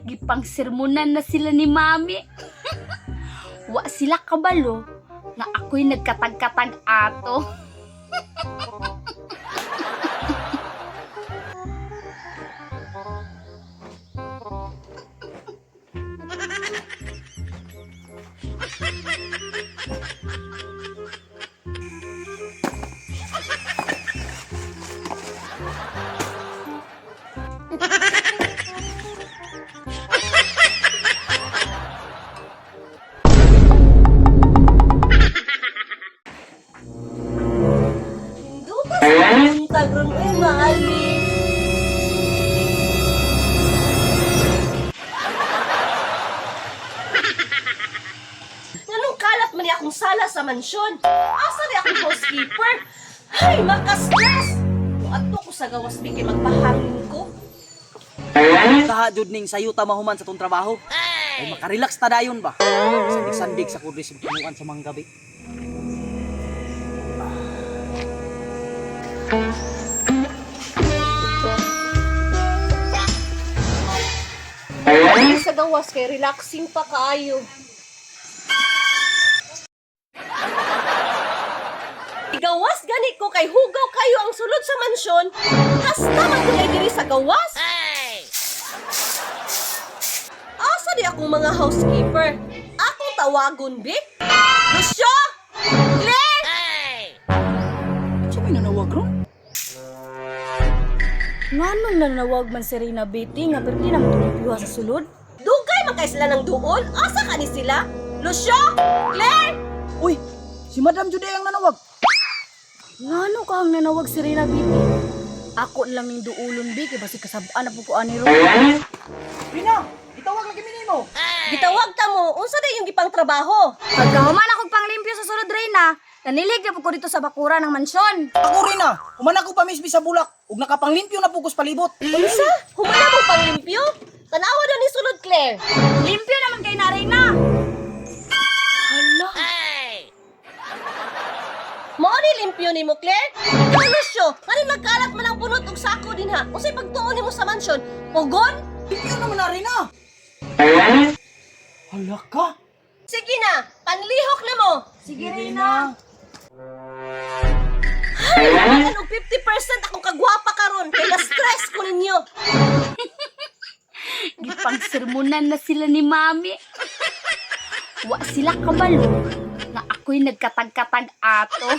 Gipang sermonan na sila ni mami. Wa sila kabalo nga ako'y nagkatag-katag ato. Tagron ko maali. Anong kalat man akong sala sa mansyon? Asa ni akong housekeeper? Ay, maka-stress! Ato ko sa gawas bigay magpahangin ko. Kaha jud ning sayuta mahuman sa tong trabaho. Ay makarelax ta dayon ba? Sandig-sandig sa kudris pinuan sa mga gabi. Ay, sa gawas kay relaxing pa kaayo. Gawas gani ko kay hugaw kayo ang sulod sa mansyon. Hasta man kulay diri sa gawas. Asa di akong mga housekeeper? Akong tawagon, Bi? Lucio! Claire! Sumay nanawag ron? Nganong nanawag man si Rina Betty nga perdi na matulipiyuha sa sulod? Dugay man kay sila ng duol? Asa ka ni sila? Lucio! Claire! Uy, si Madam Jude ang nanawag. Ngano ka ang nanawag si Rina Betty? Ako lang ning duulon bi kay basi kasab-an na po ko ani ro. Rina, itawag lagi mi nimo. Gitawag ta mo, unsa na yung gipang trabaho? Pagkahuman akong panglimpyo sa sulod Rina, nanilig na po ko dito sa bakura ng mansyon. Ako Rina, human ako pamisbi sa bulak ug nakapanglimpyo na pugos palibot. Unsa? Humana mo panglimpyo? Tanawa na ni sulod, Claire. Limpyo naman kay na Rina. Hala. Mao ni limpyo nimo, Claire? Ikaw, Lucio, kani magkalat man ang punot og sako din ha. Unsay pagtuon nimo sa mansyon? Pugon? Limpyo naman na Rina. Hala ka. Sige na, panlihok na mo. Sige Rina. Ay, naman og 50% akong kagwapa karon kay na-stress ko ninyo. Gipang sermonan na sila ni mami. Wa sila kabalo nga ako'y nagkatag-katag ato.